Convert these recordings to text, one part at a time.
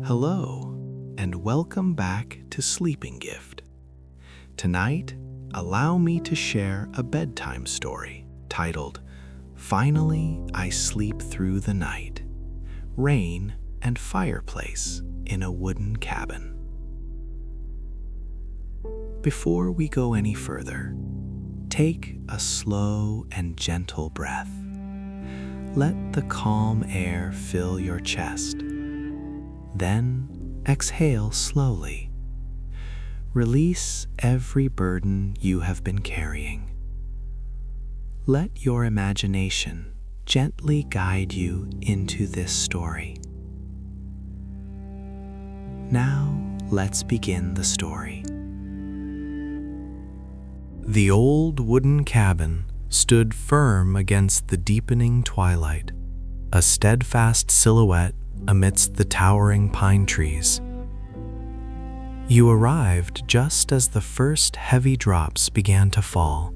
Hello, and welcome back to Sleeping Gift. Tonight, allow me to share a bedtime story titled, Finally I Sleep Through the Night, Rain and Fireplace in a Wooden Cabin. Before we go any further, take a slow and gentle breath. Let the calm air fill your chest. Then exhale slowly. Release every burden you have been carrying. Let your imagination gently guide you into this story. Now, let's begin the story. The old wooden cabin stood firm against the deepening twilight, a steadfast silhouette amidst the towering pine trees. You arrived just as the first heavy drops began to fall,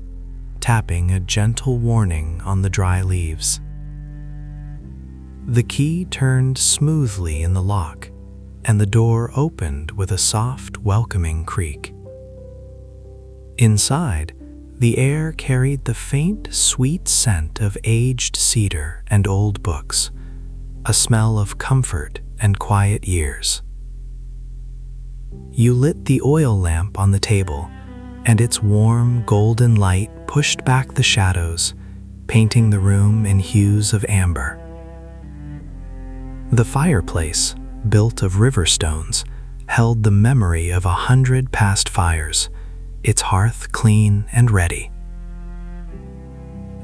tapping a gentle warning on the dry leaves. The key turned smoothly in the lock, and the door opened with a soft, welcoming creak. Inside, the air carried the faint, sweet scent of aged cedar and old books, a smell of comfort and quiet years. You lit the oil lamp on the table, and its warm, golden light pushed back the shadows, painting the room in hues of amber. The fireplace, built of river stones, held the memory of 100 past fires, its hearth clean and ready.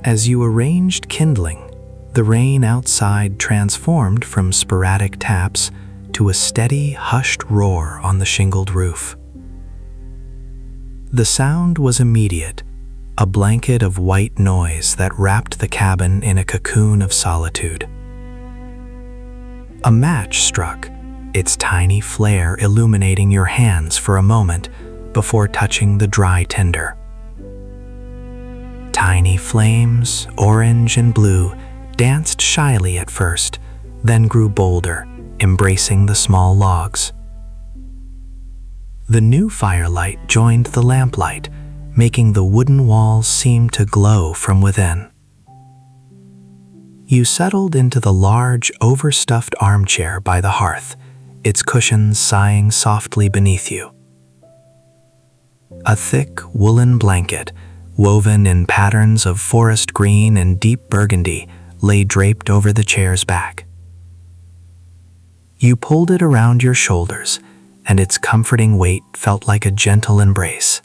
As you arranged kindling, the rain outside transformed from sporadic taps to a steady, hushed roar on the shingled roof. The sound was immediate, a blanket of white noise that wrapped the cabin in a cocoon of solitude. A match struck, its tiny flare illuminating your hands for a moment before touching the dry tinder. Tiny flames, orange and blue, danced shyly at first, then grew bolder, embracing the small logs. The new firelight joined the lamplight, making the wooden walls seem to glow from within. You settled into the large, overstuffed armchair by the hearth, its cushions sighing softly beneath you. A thick woolen blanket, woven in patterns of forest green and deep burgundy, lay draped over the chair's back. You pulled it around your shoulders, and its comforting weight felt like a gentle embrace.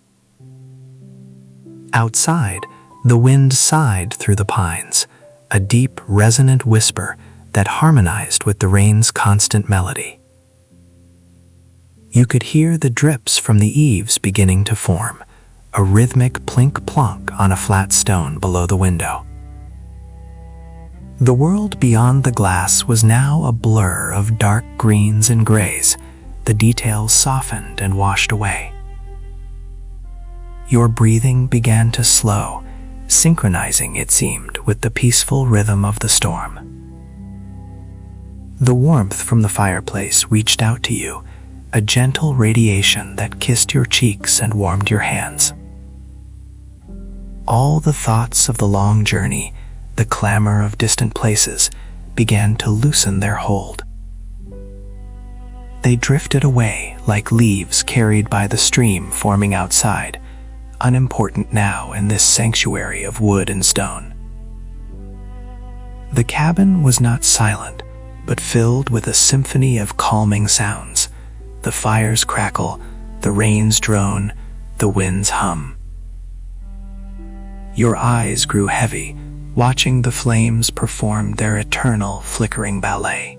Outside, the wind sighed through the pines, a deep, resonant whisper that harmonized with the rain's constant melody. You could hear the drips from the eaves beginning to form, a rhythmic plink-plonk on a flat stone below the window. The world beyond the glass was now a blur of dark greens and grays, the details softened and washed away. Your breathing began to slow, synchronizing, it seemed, with the peaceful rhythm of the storm. The warmth from the fireplace reached out to you, a gentle radiation that kissed your cheeks and warmed your hands. All the thoughts of the long journey, the clamor of distant places, began to loosen their hold. They drifted away like leaves carried by the stream forming outside, unimportant now in this sanctuary of wood and stone. The cabin was not silent, but filled with a symphony of calming sounds. The fires crackle, the rains drone, the winds hum. Your eyes grew heavy, watching the flames perform their eternal flickering ballet.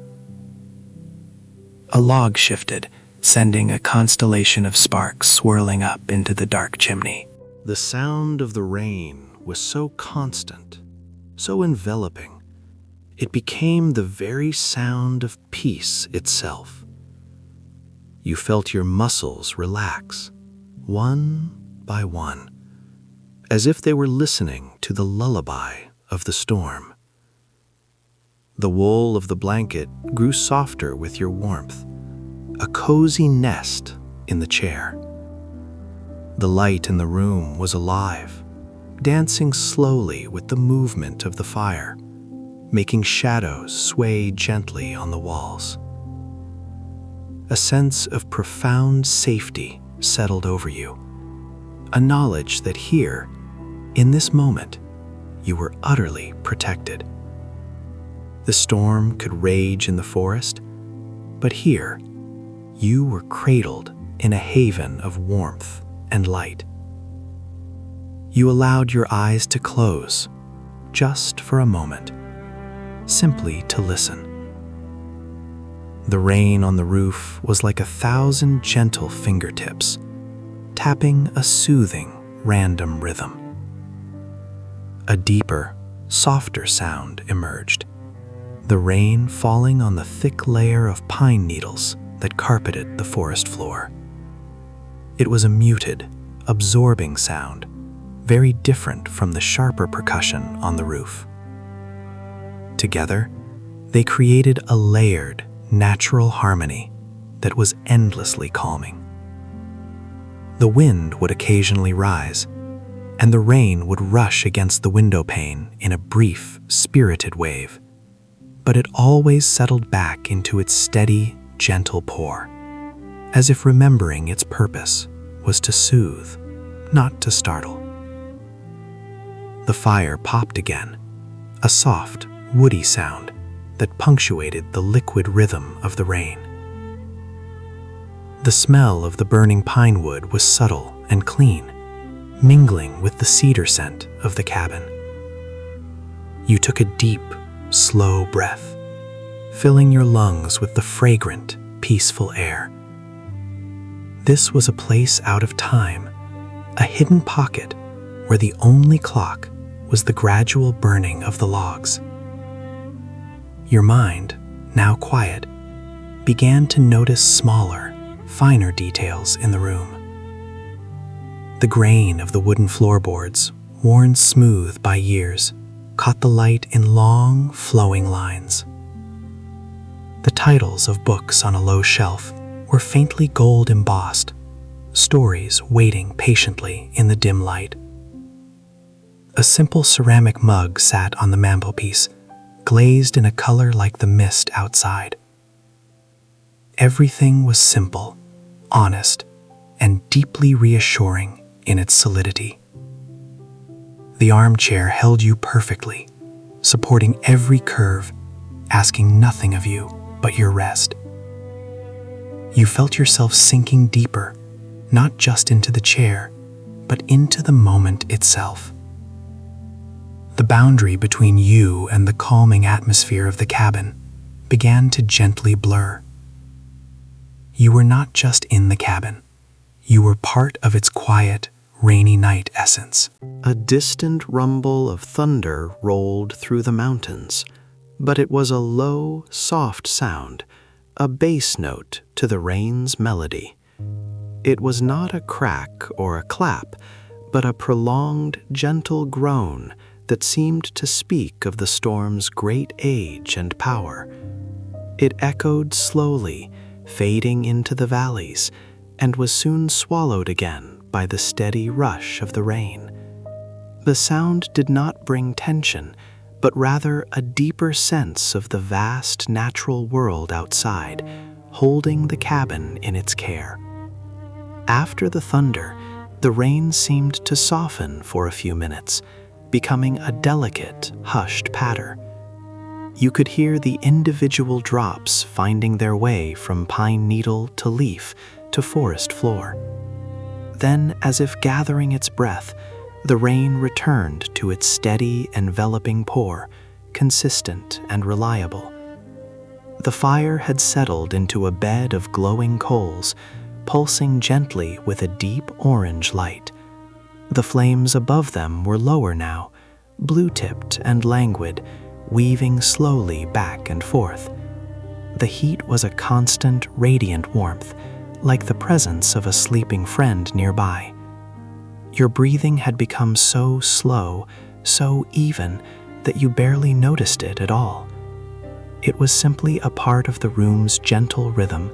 A log shifted, sending a constellation of sparks swirling up into the dark chimney. The sound of the rain was so constant, so enveloping, it became the very sound of peace itself. You felt your muscles relax, one by one, as if they were listening to the lullaby of the storm. The wool of the blanket grew softer with your warmth, a cozy nest in the chair. The light in the room was alive, dancing slowly with the movement of the fire, making shadows sway gently on the walls. A sense of profound safety settled over you, a knowledge that here, in this moment, you were utterly protected. The storm could rage in the forest, but here, you were cradled in a haven of warmth and light. You allowed your eyes to close, just for a moment, simply to listen. The rain on the roof was like 1,000 gentle fingertips, tapping a soothing, random rhythm. A deeper, softer sound emerged, the rain falling on the thick layer of pine needles that carpeted the forest floor. It was a muted, absorbing sound, very different from the sharper percussion on the roof. Together, they created a layered, natural harmony that was endlessly calming. The wind would occasionally rise, and the rain would rush against the window pane in a brief, spirited wave, but it always settled back into its steady, gentle pour, as if remembering its purpose was to soothe, not to startle. The fire popped again, a soft, woody sound that punctuated the liquid rhythm of the rain. The smell of the burning pine wood was subtle and clean, mingling with the cedar scent of the cabin. You took a deep, slow breath, filling your lungs with the fragrant, peaceful air. This was a place out of time, a hidden pocket where the only clock was the gradual burning of the logs. Your mind, now quiet, began to notice smaller, finer details in the room. The grain of the wooden floorboards, worn smooth by years, caught the light in long, flowing lines. The titles of books on a low shelf were faintly gold embossed, stories waiting patiently in the dim light. A simple ceramic mug sat on the mantelpiece, glazed in a color like the mist outside. Everything was simple, honest, and deeply reassuring in its solidity. The armchair held you perfectly, supporting every curve, asking nothing of you but your rest. You felt yourself sinking deeper, not just into the chair, but into the moment itself. The boundary between you and the calming atmosphere of the cabin began to gently blur. You were not just in the cabin. You were part of its quiet, rainy night essence. A distant rumble of thunder rolled through the mountains, but it was a low, soft sound, a bass note to the rain's melody. It was not a crack or a clap, but a prolonged, gentle groan that seemed to speak of the storm's great age and power. It echoed slowly, fading into the valleys, and was soon swallowed again by the steady rush of the rain. The sound did not bring tension, but rather a deeper sense of the vast natural world outside, holding the cabin in its care. After the thunder, the rain seemed to soften for a few minutes, becoming a delicate, hushed patter. You could hear the individual drops finding their way from pine needle to leaf to forest floor. Then, as if gathering its breath, the rain returned to its steady, enveloping pour, consistent and reliable. The fire had settled into a bed of glowing coals, pulsing gently with a deep orange light. The flames above them were lower now, blue-tipped and languid, weaving slowly back and forth. The heat was a constant, radiant warmth, like the presence of a sleeping friend nearby. Your breathing had become so slow, so even, that you barely noticed it at all. It was simply a part of the room's gentle rhythm,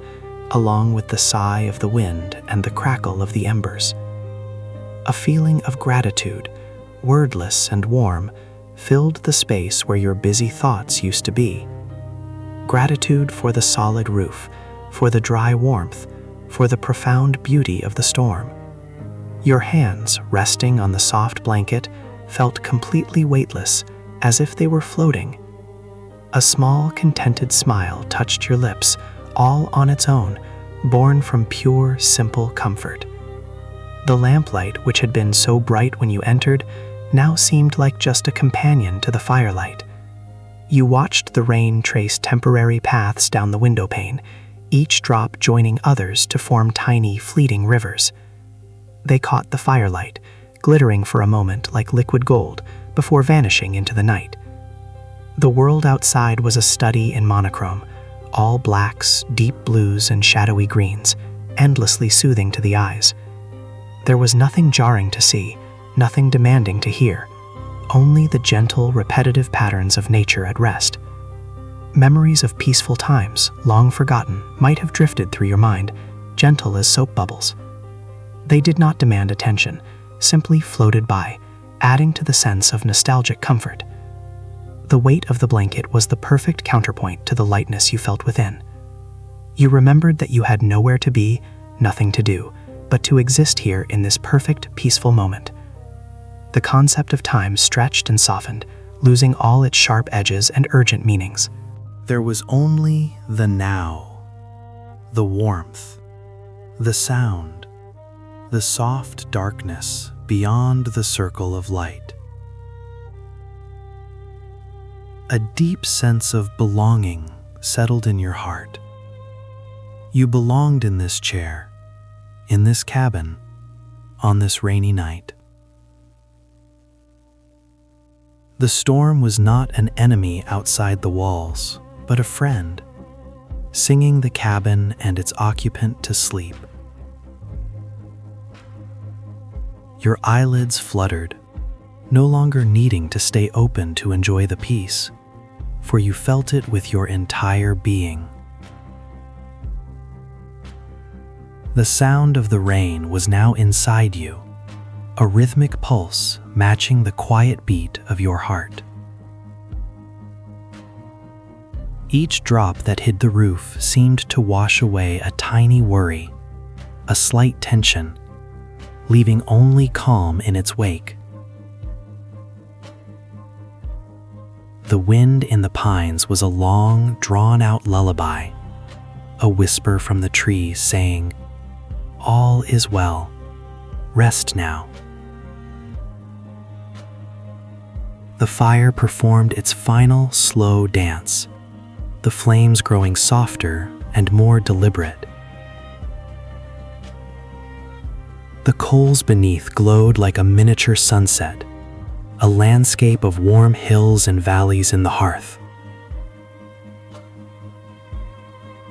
along with the sigh of the wind and the crackle of the embers. A feeling of gratitude, wordless and warm, filled the space where your busy thoughts used to be. Gratitude for the solid roof, for the dry warmth, for the profound beauty of the storm. Your hands, resting on the soft blanket, felt completely weightless, as if they were floating. A small, contented smile touched your lips, all on its own, born from pure, simple comfort. The lamplight, which had been so bright when you entered, now seemed like just a companion to the firelight. You watched the rain trace temporary paths down the window pane, each drop joining others to form tiny, fleeting rivers. They caught the firelight, glittering for a moment like liquid gold, before vanishing into the night. The world outside was a study in monochrome, all blacks, deep blues, and shadowy greens, endlessly soothing to the eyes. There was nothing jarring to see, nothing demanding to hear, only the gentle, repetitive patterns of nature at rest. Memories of peaceful times, long forgotten, might have drifted through your mind, gentle as soap bubbles. They did not demand attention, simply floated by, adding to the sense of nostalgic comfort. The weight of the blanket was the perfect counterpoint to the lightness you felt within. You remembered that you had nowhere to be, nothing to do, but to exist here in this perfect, peaceful moment. The concept of time stretched and softened, losing all its sharp edges and urgent meanings. There was only the now, the warmth, the sound, the soft darkness beyond the circle of light. A deep sense of belonging settled in your heart. You belonged in this chair, in this cabin, on this rainy night. The storm was not an enemy outside the walls, but a friend, singing the cabin and its occupant to sleep. Your eyelids fluttered, no longer needing to stay open to enjoy the peace, for you felt it with your entire being. The sound of the rain was now inside you, a rhythmic pulse matching the quiet beat of your heart. Each drop that hit the roof seemed to wash away a tiny worry, a slight tension, leaving only calm in its wake. The wind in the pines was a long, drawn-out lullaby, a whisper from the trees saying, "All is well. Rest now." The fire performed its final slow dance, the flames growing softer and more deliberate. The coals beneath glowed like a miniature sunset, a landscape of warm hills and valleys in the hearth.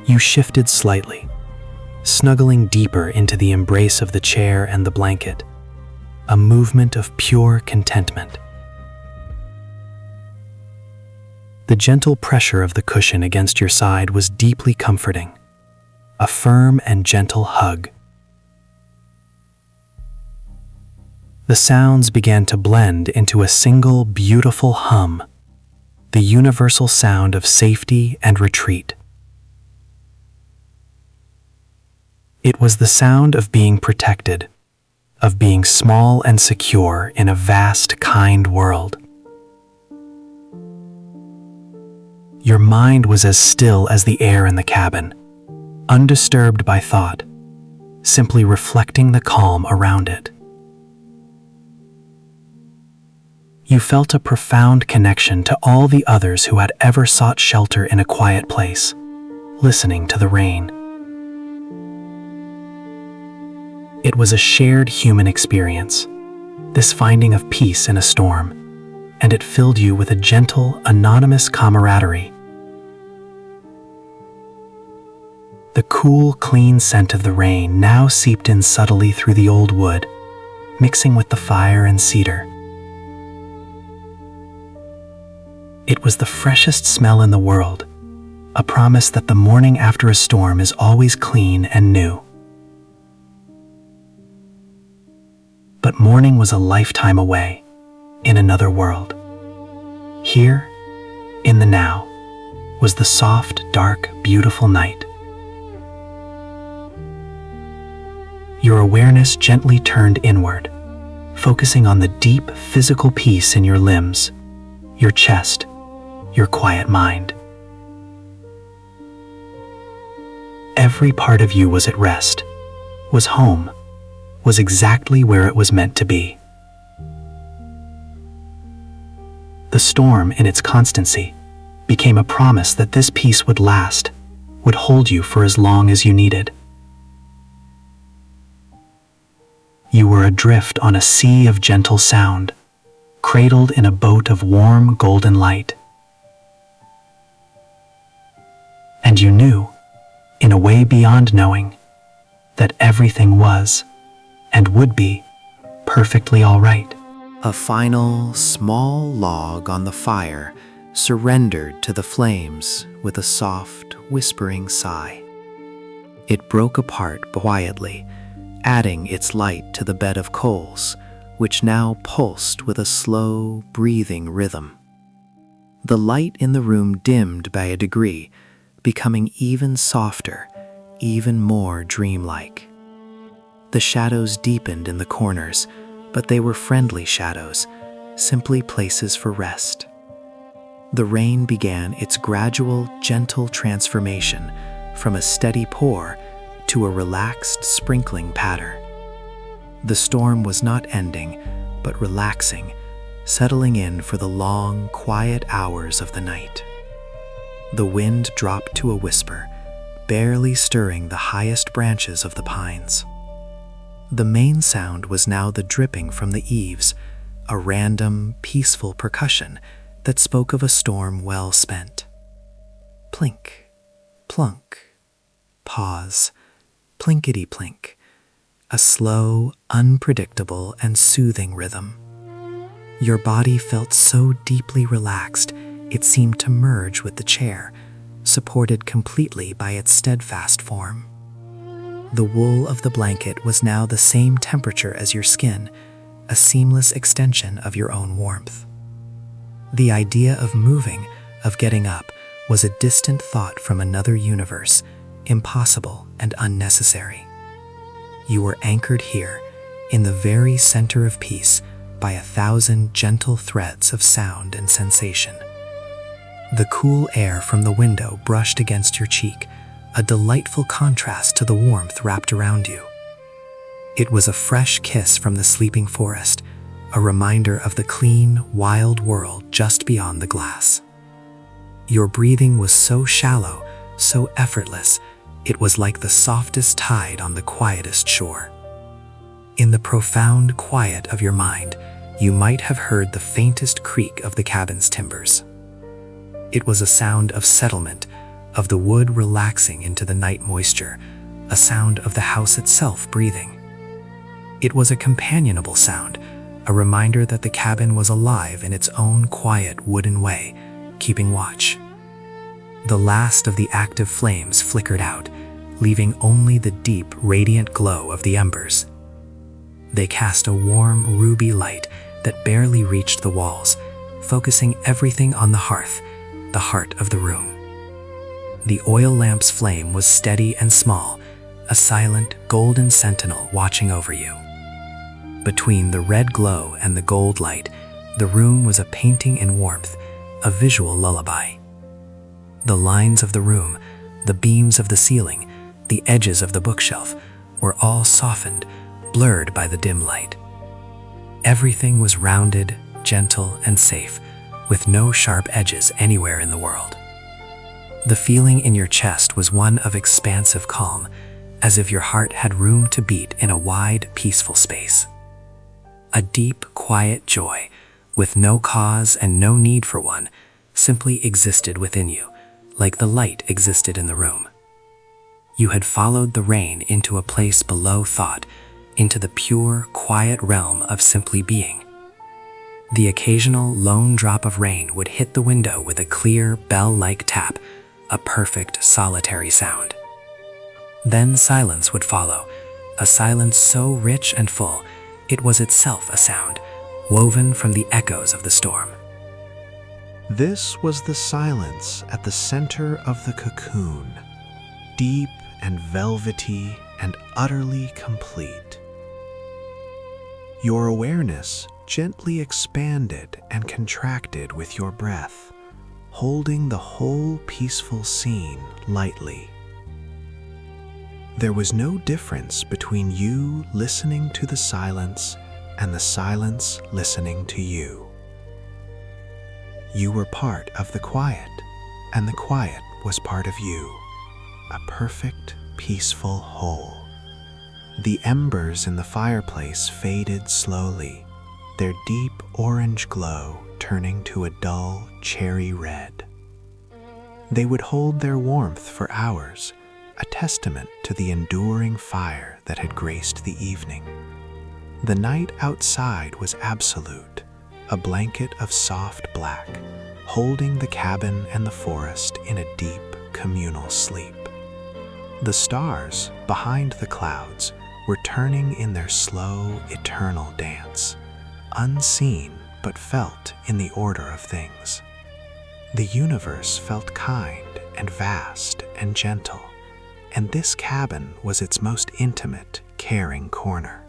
You shifted slightly, snuggling deeper into the embrace of the chair and the blanket, a movement of pure contentment. The gentle pressure of the cushion against your side was deeply comforting, a firm and gentle hug. The sounds began to blend into a single beautiful hum, the universal sound of safety and retreat. It was the sound of being protected, of being small and secure in a vast, kind world. Your mind was as still as the air in the cabin, undisturbed by thought, simply reflecting the calm around it. You felt a profound connection to all the others who had ever sought shelter in a quiet place, listening to the rain. It was a shared human experience, this finding of peace in a storm, and it filled you with a gentle, anonymous camaraderie. The cool, clean scent of the rain now seeped in subtly through the old wood, mixing with the fire and cedar. It was the freshest smell in the world, a promise that the morning after a storm is always clean and new. But morning was a lifetime away, in another world. Here, in the now, was the soft, dark, beautiful night. Your awareness gently turned inward, focusing on the deep physical peace in your limbs, your chest, your quiet mind. Every part of you was at rest, was home, was exactly where it was meant to be. The storm, in its constancy, became a promise that this peace would last, would hold you for as long as you needed. You were adrift on a sea of gentle sound, cradled in a boat of warm golden light. And you knew, in a way beyond knowing, that everything was, and would be, perfectly all right. A final, small log on the fire surrendered to the flames with a soft, whispering sigh. It broke apart quietly, adding its light to the bed of coals, which now pulsed with a slow, breathing rhythm. The light in the room dimmed by a degree, becoming even softer, even more dreamlike. The shadows deepened in the corners, but they were friendly shadows, simply places for rest. The rain began its gradual, gentle transformation from a steady pour to a relaxed sprinkling patter. The storm was not ending, but relaxing, settling in for the long, quiet hours of the night. The wind dropped to a whisper, barely stirring the highest branches of the pines. The main sound was now the dripping from the eaves, a random, peaceful percussion that spoke of a storm well spent. Plink, plunk, pause, plinkety-plink, a slow, unpredictable, and soothing rhythm. Your body felt so deeply relaxed it seemed to merge with the chair, supported completely by its steadfast form. The wool of the blanket was now the same temperature as your skin, a seamless extension of your own warmth. The idea of moving, of getting up, was a distant thought from another universe, impossible and unnecessary. You were anchored here, in the very center of peace, by 1,000 gentle threads of sound and sensation. The cool air from the window brushed against your cheek, a delightful contrast to the warmth wrapped around you. It was a fresh kiss from the sleeping forest, a reminder of the clean, wild world just beyond the glass. Your breathing was so shallow, so effortless, it was like the softest tide on the quietest shore. In the profound quiet of your mind, you might have heard the faintest creak of the cabin's timbers. It was a sound of settlement, of the wood relaxing into the night moisture, a sound of the house itself breathing. It was a companionable sound, a reminder that the cabin was alive in its own quiet wooden way, keeping watch. The last of the active flames flickered out, leaving only the deep, radiant glow of the embers. They cast a warm, ruby light that barely reached the walls, focusing everything on the hearth, the heart of the room. The oil lamp's flame was steady and small, a silent, golden sentinel watching over you. Between the red glow and the gold light, the room was a painting in warmth, a visual lullaby. The lines of the room, the beams of the ceiling, the edges of the bookshelf were all softened, blurred by the dim light. Everything was rounded, gentle, and safe, with no sharp edges anywhere in the world. The feeling in your chest was one of expansive calm, as if your heart had room to beat in a wide, peaceful space. A deep, quiet joy, with no cause and no need for one, simply existed within you, like the light existed in the room. You had followed the rain into a place below thought, into the pure, quiet realm of simply being. The occasional lone drop of rain would hit the window with a clear, bell-like tap, a perfect solitary sound. Then silence would follow, a silence so rich and full, it was itself a sound, woven from the echoes of the storm. This was the silence at the center of the cocoon, deep and velvety and utterly complete. Your awareness gently expanded and contracted with your breath, holding the whole peaceful scene lightly. There was no difference between you listening to the silence and the silence listening to you. You were part of the quiet, and the quiet was part of you, a perfect, peaceful whole. The embers in the fireplace faded slowly, their deep orange glow turning to a dull cherry red. They would hold their warmth for hours, a testament to the enduring fire that had graced the evening. The night outside was absolute, a blanket of soft black, holding the cabin and the forest in a deep communal sleep. The stars behind the clouds were turning in their slow, eternal dance, unseen but felt in the order of things. The universe felt kind and vast and gentle, and this cabin was its most intimate, caring corner.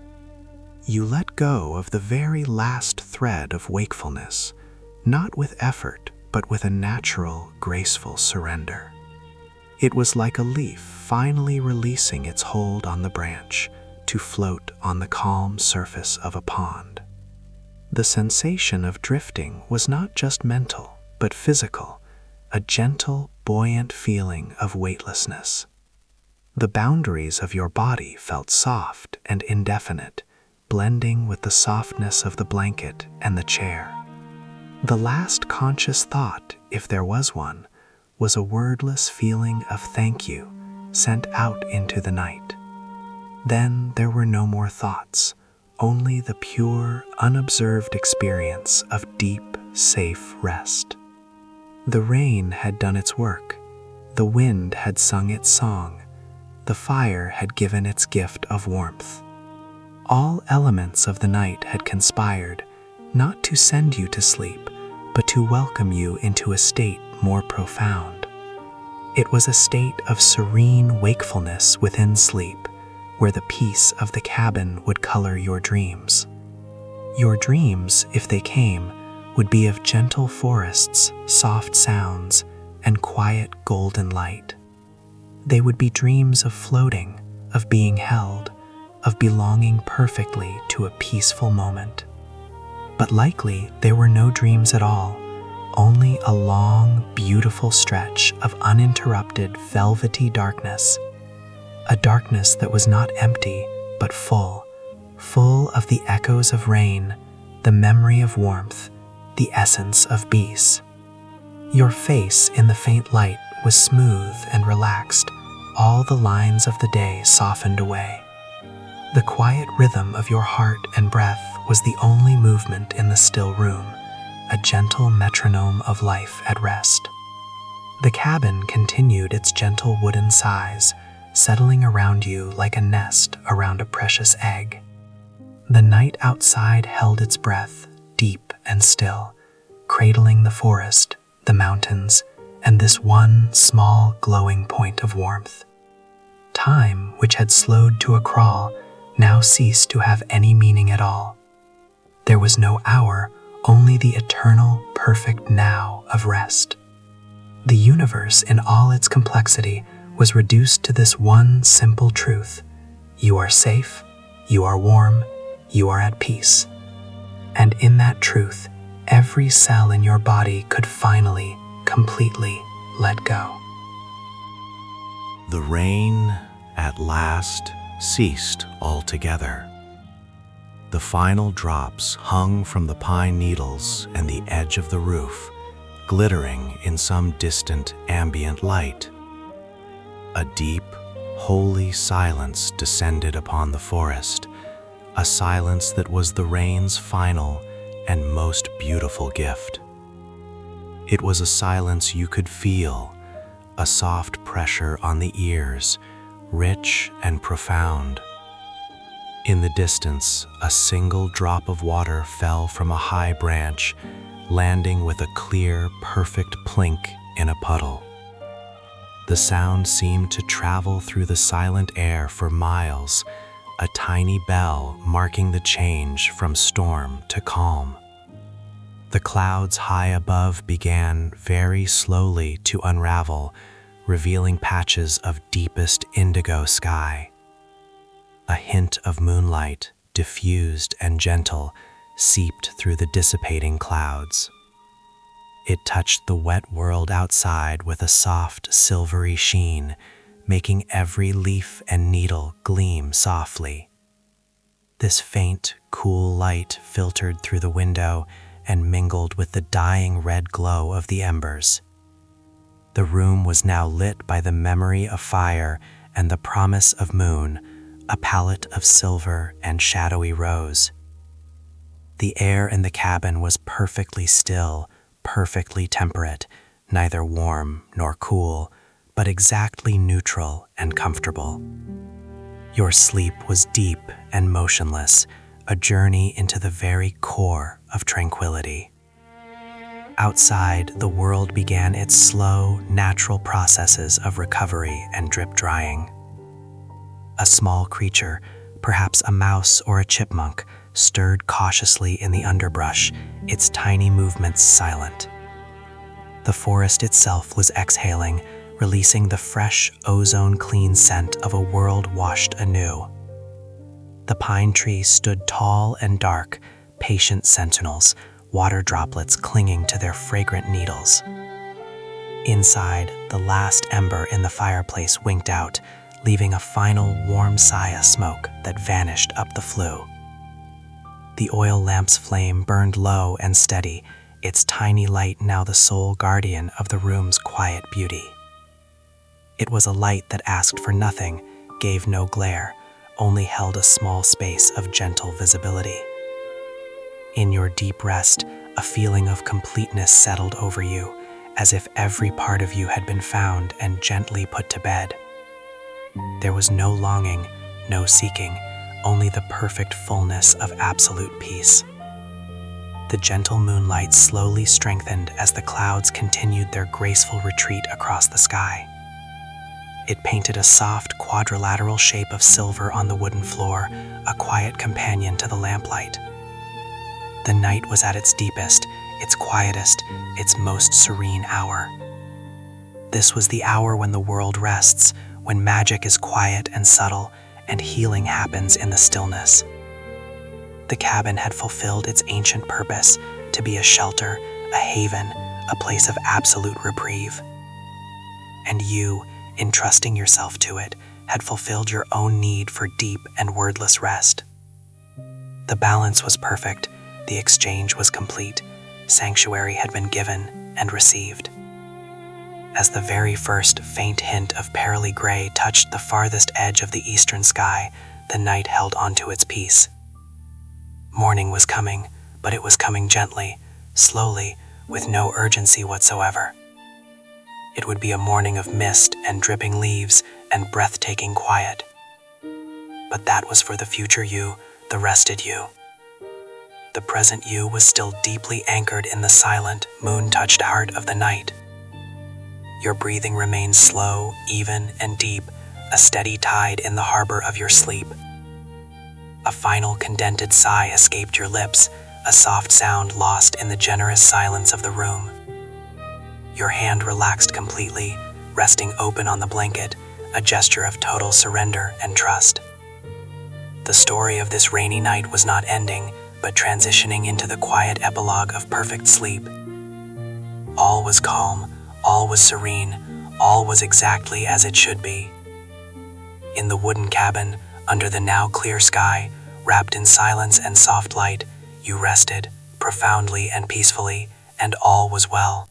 You let go of the very last thread of wakefulness, not with effort, but with a natural, graceful surrender. It was like a leaf finally releasing its hold on the branch to float on the calm surface of a pond. The sensation of drifting was not just mental, but physical, a gentle, buoyant feeling of weightlessness. The boundaries of your body felt soft and indefinite, blending with the softness of the blanket and the chair. The last conscious thought, if there was one, was a wordless feeling of thank you sent out into the night. Then there were no more thoughts, only the pure, unobserved experience of deep, safe rest. The rain had done its work, the wind had sung its song, the fire had given its gift of warmth. All elements of the night had conspired, not to send you to sleep, but to welcome you into a state more profound. It was a state of serene wakefulness within sleep, where the peace of the cabin would color your dreams. Your dreams, if they came, would be of gentle forests, soft sounds, and quiet golden light. They would be dreams of floating, of being held, of belonging perfectly to a peaceful moment. But likely there were no dreams at all, only a long, beautiful stretch of uninterrupted, velvety darkness. A darkness that was not empty, but full of the echoes of rain, the memory of warmth, the essence of peace. Your face in the faint light was smooth and relaxed, all the lines of the day softened away. The quiet rhythm of your heart and breath was the only movement in the still room, a gentle metronome of life at rest. The cabin continued its gentle wooden sighs, settling around you like a nest around a precious egg. The night outside held its breath, deep and still, cradling the forest, the mountains, and this one small glowing point of warmth. Time, which had slowed to a crawl, now ceased to have any meaning at all. There was no hour, only the eternal, perfect now of rest. The universe in all its complexity was reduced to this one simple truth: you are safe, you are warm, you are at peace. And in that truth, every cell in your body could finally, completely let go. The rain, at last, ceased altogether. The final drops hung from the pine needles and the edge of the roof, glittering in some distant ambient light. A deep, holy silence descended upon the forest, a silence that was the rain's final and most beautiful gift. It was a silence you could feel, a soft pressure on the ears, rich and profound. In the distance, a single drop of water fell from a high branch, landing with a clear, perfect plink in a puddle. The sound seemed to travel through the silent air for miles, a tiny bell marking the change from storm to calm. The clouds high above began very slowly to unravel, revealing patches of deepest indigo sky. A hint of moonlight, diffused and gentle, seeped through the dissipating clouds. It touched the wet world outside with a soft, silvery sheen, making every leaf and needle gleam softly. This faint, cool light filtered through the window and mingled with the dying red glow of the embers. The room was now lit by the memory of fire and the promise of moon, a palette of silver and shadowy rose. The air in the cabin was perfectly still, perfectly temperate, neither warm nor cool, but exactly neutral and comfortable. Your sleep was deep and motionless, a journey into the very core of tranquility. Outside, the world began its slow, natural processes of recovery and drip drying. A small creature, perhaps a mouse or a chipmunk, stirred cautiously in the underbrush, its tiny movements silent. The forest itself was exhaling, releasing the fresh, ozone-clean scent of a world washed anew. The pine trees stood tall and dark, patient sentinels, water droplets clinging to their fragrant needles. Inside, the last ember in the fireplace winked out, leaving a final warm sigh of smoke that vanished up the flue. The oil lamp's flame burned low and steady, its tiny light now the sole guardian of the room's quiet beauty. It was a light that asked for nothing, gave no glare, only held a small space of gentle visibility. In your deep rest, a feeling of completeness settled over you, as if every part of you had been found and gently put to bed. There was no longing, no seeking, only the perfect fullness of absolute peace. The gentle moonlight slowly strengthened as the clouds continued their graceful retreat across the sky. It painted a soft quadrilateral shape of silver on the wooden floor, a quiet companion to the lamplight. The night was at its deepest, its quietest, its most serene hour. This was the hour when the world rests, when magic is quiet and subtle, and healing happens in the stillness. The cabin had fulfilled its ancient purpose to be a shelter, a haven, a place of absolute reprieve. And you, entrusting yourself to it, had fulfilled your own need for deep and wordless rest. The balance was perfect, the exchange was complete, sanctuary had been given and received. As the very first faint hint of pearly gray touched the farthest edge of the eastern sky, the night held onto its peace. Morning was coming, but it was coming gently, slowly, with no urgency whatsoever. It would be a morning of mist and dripping leaves and breathtaking quiet. But that was for the future you, the rested you. The present you was still deeply anchored in the silent, moon-touched heart of the night. Your breathing remained slow, even, and deep, a steady tide in the harbor of your sleep. A final contented sigh escaped your lips, a soft sound lost in the generous silence of the room. Your hand relaxed completely, resting open on the blanket, a gesture of total surrender and trust. The story of this rainy night was not ending, but transitioning into the quiet epilogue of perfect sleep. All was calm, all was serene, all was exactly as it should be. In the wooden cabin, under the now clear sky, wrapped in silence and soft light, you rested, profoundly and peacefully, and all was well.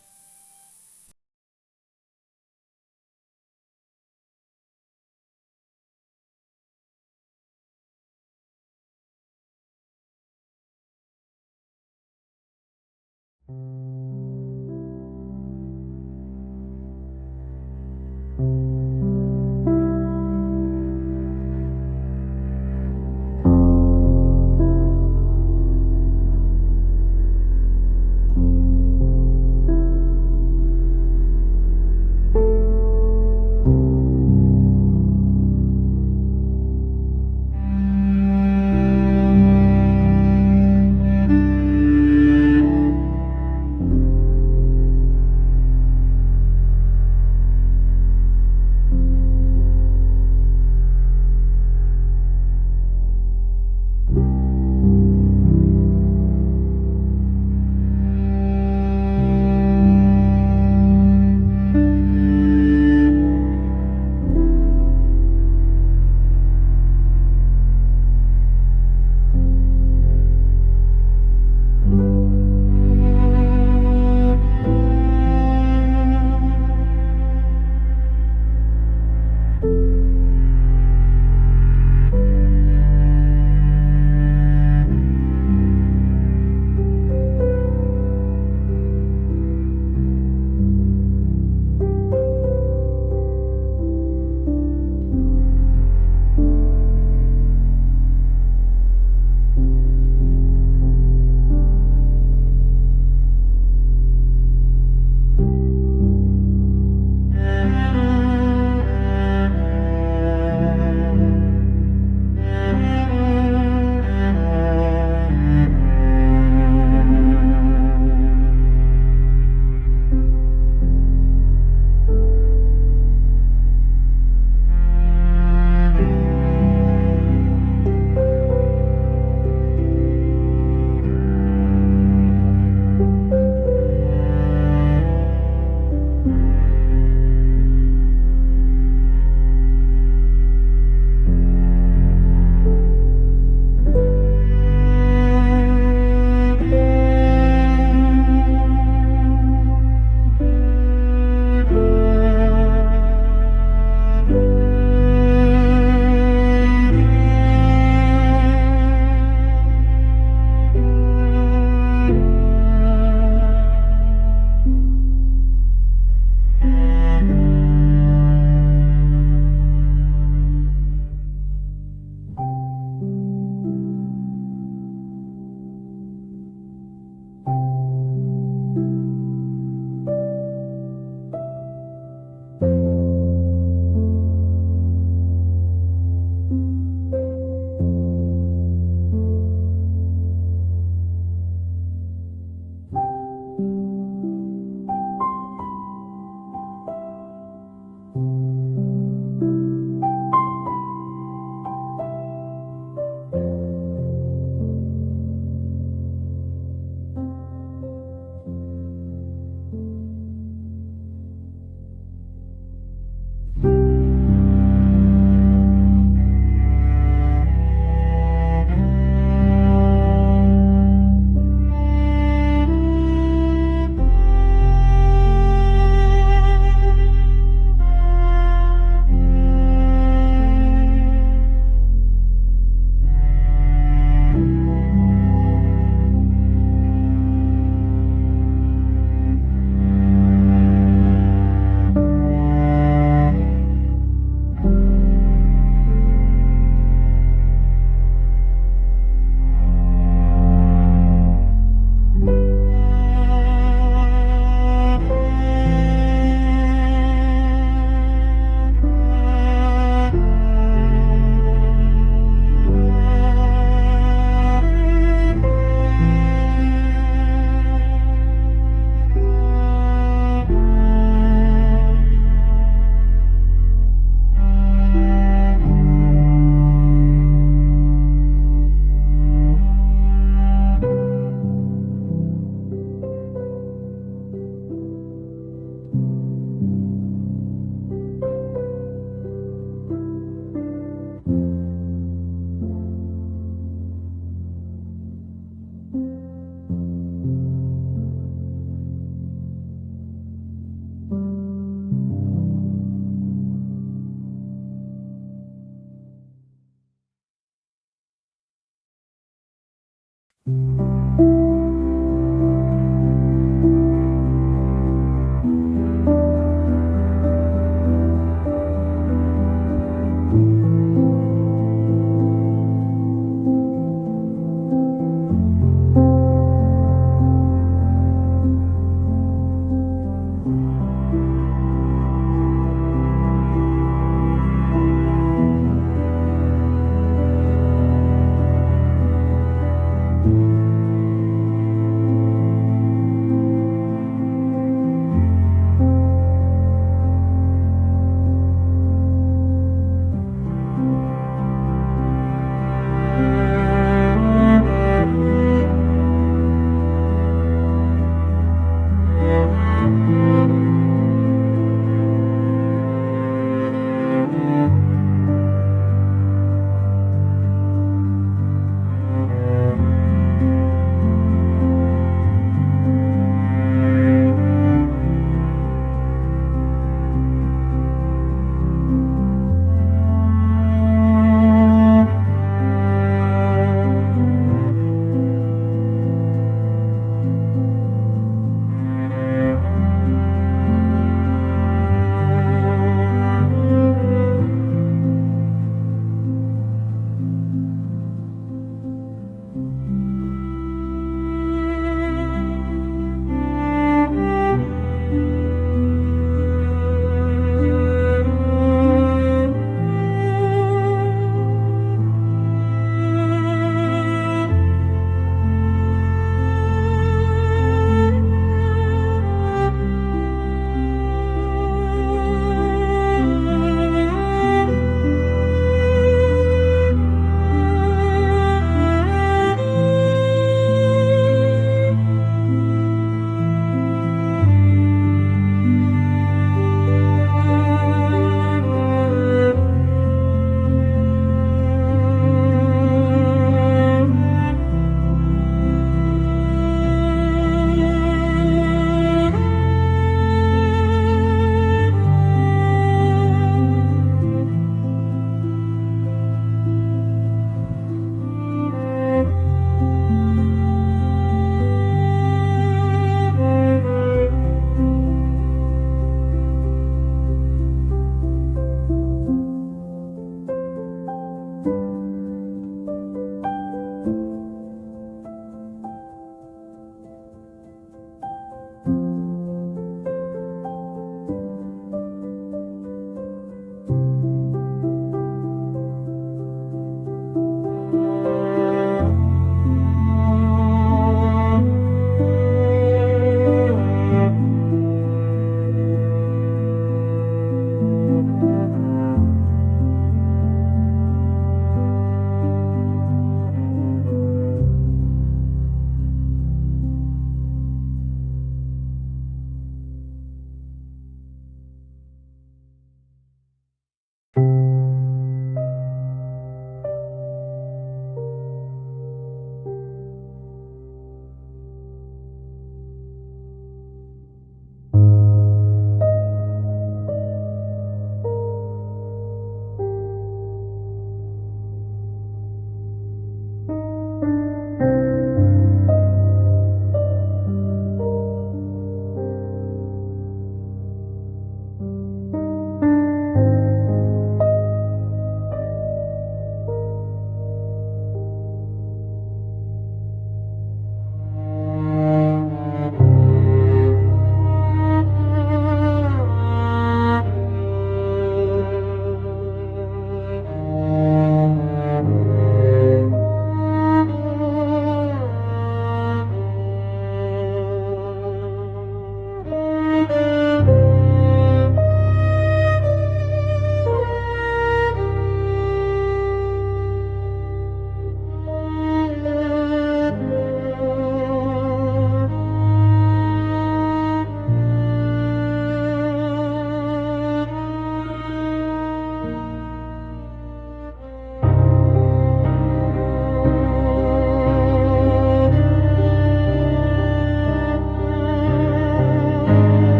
Thank